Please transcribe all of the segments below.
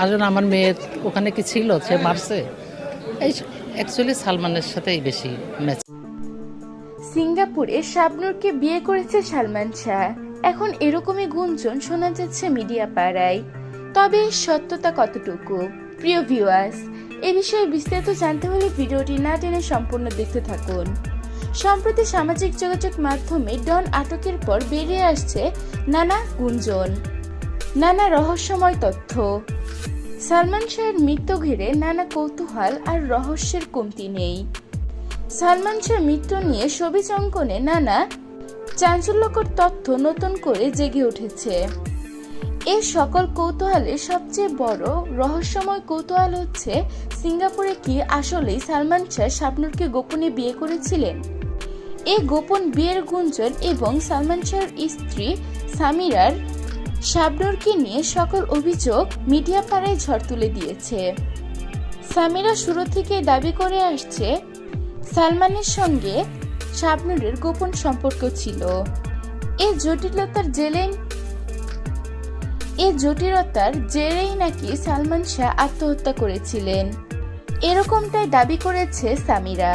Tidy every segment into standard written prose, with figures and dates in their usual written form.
আসলে আমার মেয়ে ওখানে কি ছিল, সে মারছে, এই অ্যাকচুয়ালি সালমানের সাথেই বেশি ম্যাচ। সিঙ্গাপুরে শাবনূরকে বিয়ে করেছে সালমান শাহ। এখন এরকমই গুঞ্জন শোনা যাচ্ছে মিডিয়া পাড়ায়। তবে সত্যতা কতটুকু? প্রিয় ভিউয়ার্স, এ বিষয়ে বিস্তারিত জানতে হলে ভিডিওটি না টেনে সম্পূর্ণ দেখতে থাকুন। সম্প্রতি সামাজিক যোগাযোগ মাধ্যমে ডন আটকের পর বেরিয়ে আসছে নানা গুঞ্জন, নানা রহস্যময় তথ্য। সালমান শাহের মৃত্যু ঘিরে নানা কৌতূহল আর রহস্যের কমতি নেই। সালমান শাহ মৃত্যু নিয়ে ছবি অঙ্কনে নানা চাঞ্চল্যকর তথ্য নতুন করে জেগে উঠেছে। এই সকল কৌতূহলের সবচেয়ে বড় রহস্যময় কৌতূহল হচ্ছে, সিঙ্গাপুরে কি আসলেই সালমান শাহ শাবনূরকে গোপনে বিয়ে করেছিলেন? এই গোপন বিয়ের গুঞ্জন এবং সালমান শাহর স্ত্রী সামিরার শাবনূরকে নিয়ে সকল অভিযোগ মিডিয়া পাড়ায় ঝড় তুলে দিয়েছে। সামিরা শুরু থেকে দাবি করে আসছে সালমানের সঙ্গে শাবনূরের গোপন সম্পর্ক ছিল। এই জটিলতার জেরেই নাকি সালমান শাহ আত্মহত্যা করেছিলেন, এরকমটাই দাবি করেছে সামিরা।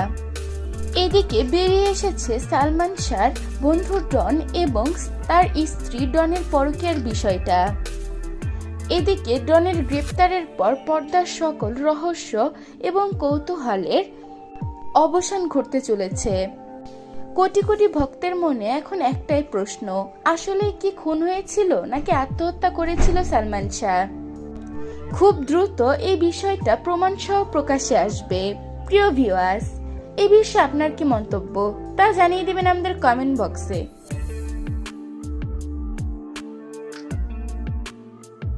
এদিকে বেরিয়ে এসেছে সালমান শাহর বন্ধু ডন এবং তার স্ত্রী ডনের পরকীয়ার বিষয়টা। এদিকে ডনের গ্রেপ্তারের পর পর্দার সকল রহস্য এবং কৌতূহলের অবসান ঘটতে চলেছে। কোটি কোটি ভক্তের মনে এখন একটাই প্রশ্ন, আসলে কি খুন হয়েছিল নাকি আত্মহত্যা করেছিল সালমান শাহ? খুব দ্রুত এই বিষয়টা প্রমাণ সহ প্রকাশ্যে আসবে। প্রিয় ভিউয়ার্স, এই বিষয়ে আপনার কি মন্তব্য তা জানিয়ে দেবেন আমাদের কমেন্ট বক্সে।